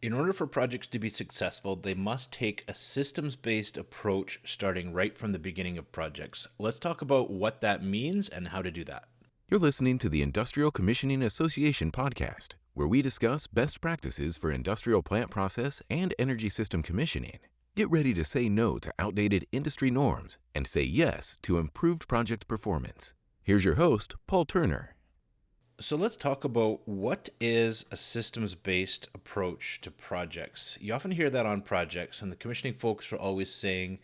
In order for projects to be successful, they must take a systems-based approach starting right from the beginning of projects. Let's talk about what that means and how to do that. You're listening to the Industrial Commissioning Association podcast, where we discuss best practices for industrial plant process and energy system commissioning. Get ready to say no to outdated industry norms and say yes to improved project performance. Here's your host, Paul Turner. So let's talk about what is a systems-based approach to projects. You often hear that on projects, and the commissioning folks are always saying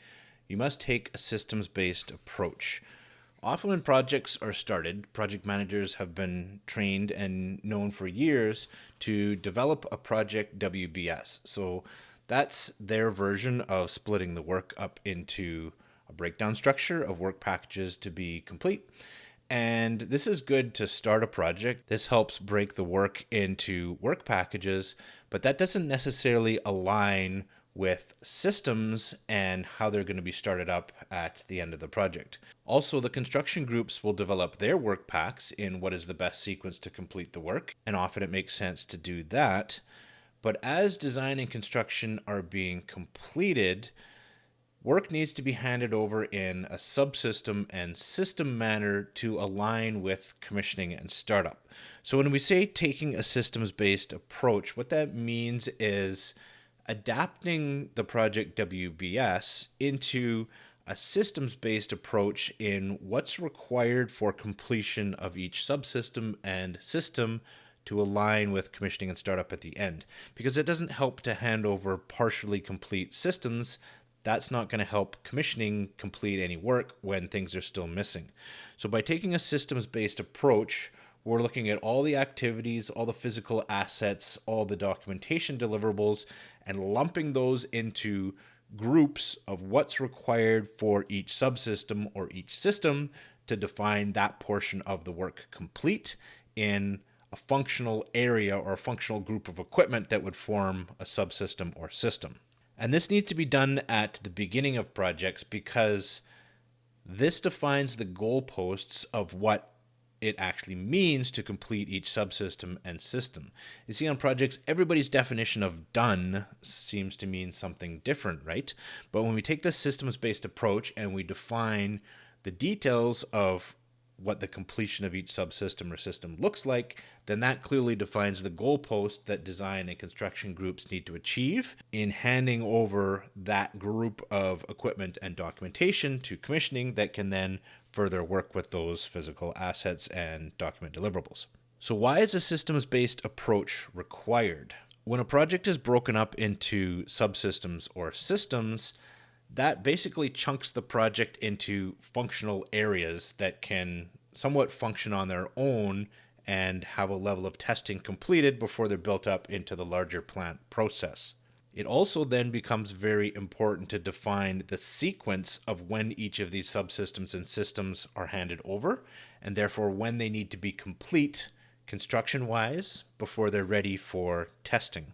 you must take a systems-based approach. Often when projects are started, project managers have been trained and known for years to develop a project WBS. So that's their version of splitting the work up into a breakdown structure of work packages to be complete. And this is good to start a project. This helps break the work into work packages, but that doesn't necessarily align with systems and how they're going to be started up at the end of the project. Also, the construction groups will develop their work packs in what is the best sequence to complete the work, and often it makes sense to do that. But as design and construction are being completed, work needs to be handed over in a subsystem and system manner to align with commissioning and startup. So when we say taking a systems-based approach, what that means is adapting the project WBS into a systems-based approach in what's required for completion of each subsystem and system to align with commissioning and startup at the end. Because it doesn't help to hand over partially complete systems. That's not going to help commissioning complete any work when things are still missing. So by taking a systems-based approach, we're looking at all the activities, all the physical assets, all the documentation deliverables, and lumping those into groups of what's required for each subsystem or each system to define that portion of the work complete in a functional area or a functional group of equipment that would form a subsystem or system. And this needs to be done at the beginning of projects because this defines the goalposts of what it actually means to complete each subsystem and system. You see, on projects, everybody's definition of done seems to mean something different, right? But when we take this systems-based approach and we define the details of what the completion of each subsystem or system looks like, then that clearly defines the goalpost that design and construction groups need to achieve in handing over that group of equipment and documentation to commissioning that can then further work with those physical assets and document deliverables. So why is a systems-based approach required? When a project is broken up into subsystems or systems, that basically chunks the project into functional areas that can somewhat function on their own and have a level of testing completed before they're built up into the larger plant process. It also then becomes very important to define the sequence of when each of these subsystems and systems are handed over, and therefore when they need to be complete construction-wise before they're ready for testing.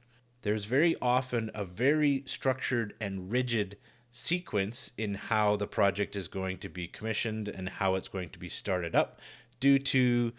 There's very often a very structured and rigid sequence in how the project is going to be commissioned and how it's going to be started up due to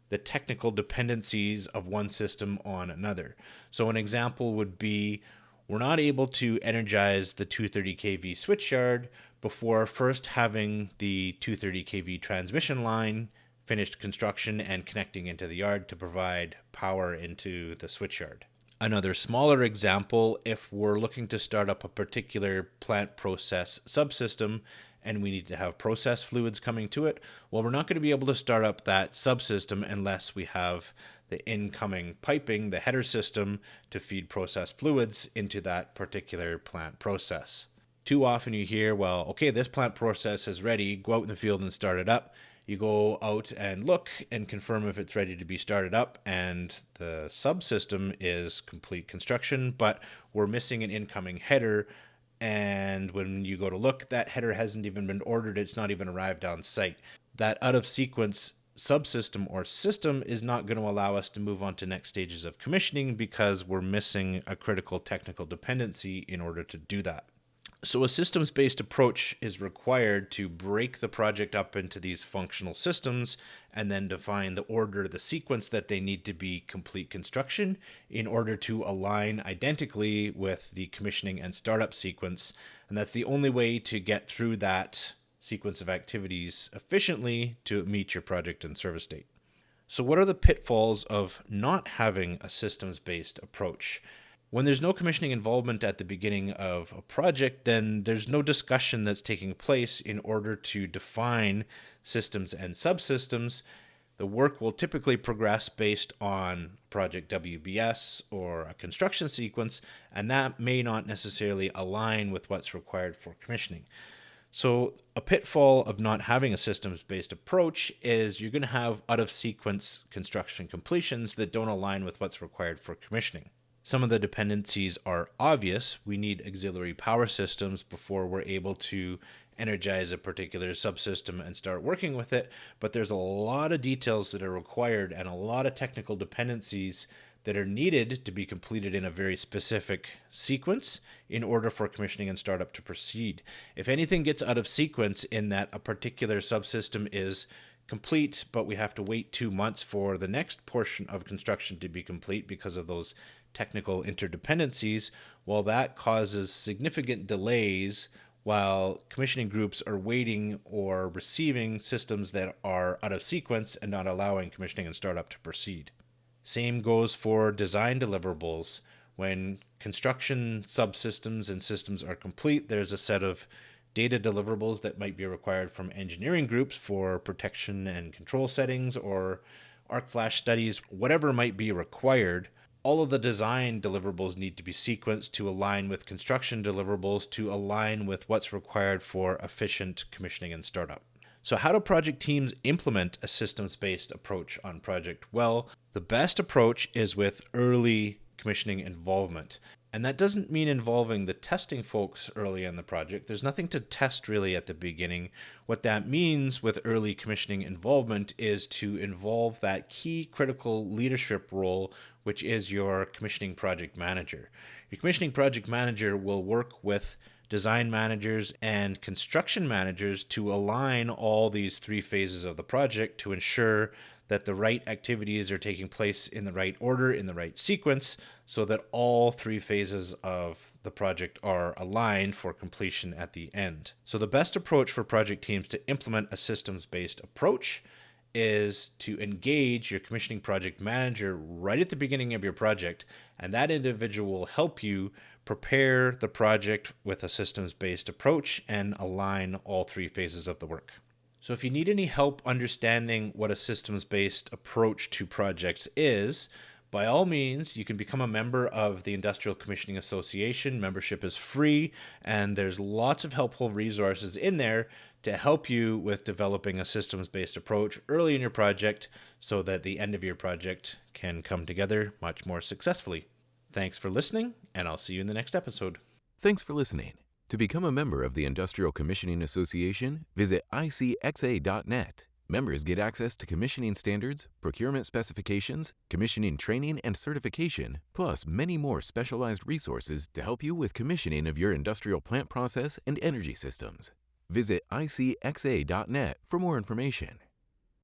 the technical dependencies of one system on another. So an example would be we're not able to energize the 230 kV switchyard before first having the 230 kV transmission line finished construction and connecting into the yard to provide power into the switchyard. Another smaller example, if we're looking to start up a particular plant process subsystem and we need to have process fluids coming to it, well, we're not going to be able to start up that subsystem unless we have the incoming piping, the header system, to feed process fluids into that particular plant process. Too often you hear, well, okay, this plant process is ready, go out in the field and start it up. You go out and look and confirm if it's ready to be started up, and the subsystem is complete construction, but we're missing an incoming header, and when you go to look, that header hasn't even been ordered, it's not even arrived on site. That out of sequence subsystem or system is not going to allow us to move on to next stages of commissioning because we're missing a critical technical dependency in order to do that. So, a systems based approach is required to break the project up into these functional systems and then define the order, the sequence that they need to be complete construction in order to align identically with the commissioning and startup sequence. And that's the only way to get through that sequence of activities efficiently to meet your project and service date. So, what are the pitfalls of not having a systems based approach? When there's no commissioning involvement at the beginning of a project, then there's no discussion that's taking place in order to define systems and subsystems. The work will typically progress based on project WBS or a construction sequence, and that may not necessarily align with what's required for commissioning. So a pitfall of not having a systems-based approach is you're going to have out-of-sequence construction completions that don't align with what's required for commissioning. Some of the dependencies are obvious. We need auxiliary power systems before we're able to energize a particular subsystem and start working with it, but there's a lot of details that are required and a lot of technical dependencies that are needed to be completed in a very specific sequence in order for commissioning and startup to proceed. If anything gets out of sequence in that a particular subsystem is complete, but we have to wait 2 months for the next portion of construction to be complete because of those technical interdependencies, well, that causes significant delays while commissioning groups are waiting or receiving systems that are out of sequence and not allowing commissioning and startup to proceed. Same goes for design deliverables. When construction subsystems and systems are complete, there's a set of data deliverables that might be required from engineering groups for protection and control settings or arc flash studies, whatever might be required. All of the design deliverables need to be sequenced to align with construction deliverables to align with what's required for efficient commissioning and startup. So how do project teams implement a systems-based approach on project? Well, the best approach is with early commissioning involvement. And that doesn't mean involving the testing folks early in the project. There's nothing to test really at the beginning. What that means with early commissioning involvement is to involve that key critical leadership role, which is your commissioning project manager. Your commissioning project manager will work with design managers and construction managers to align all these 3 phases of the project to ensure that the right activities are taking place in the right order, in the right sequence, so that all 3 phases of the project are aligned for completion at the end. So the best approach for project teams to implement a systems-based approach is to engage your commissioning project manager right at the beginning of your project, and that individual will help you prepare the project with a systems-based approach and align all 3 phases of the work. So if you need any help understanding what a systems-based approach to projects is, by all means, you can become a member of the Industrial Commissioning Association. Membership is free, and there's lots of helpful resources in there to help you with developing a systems-based approach early in your project so that the end of your project can come together much more successfully. Thanks for listening, and I'll see you in the next episode. Thanks for listening. To become a member of the Industrial Commissioning Association, visit CxA.net. Members get access to commissioning standards, procurement specifications, commissioning training and certification, plus many more specialized resources to help you with commissioning of your industrial plant process and energy systems. Visit CxA.net for more information.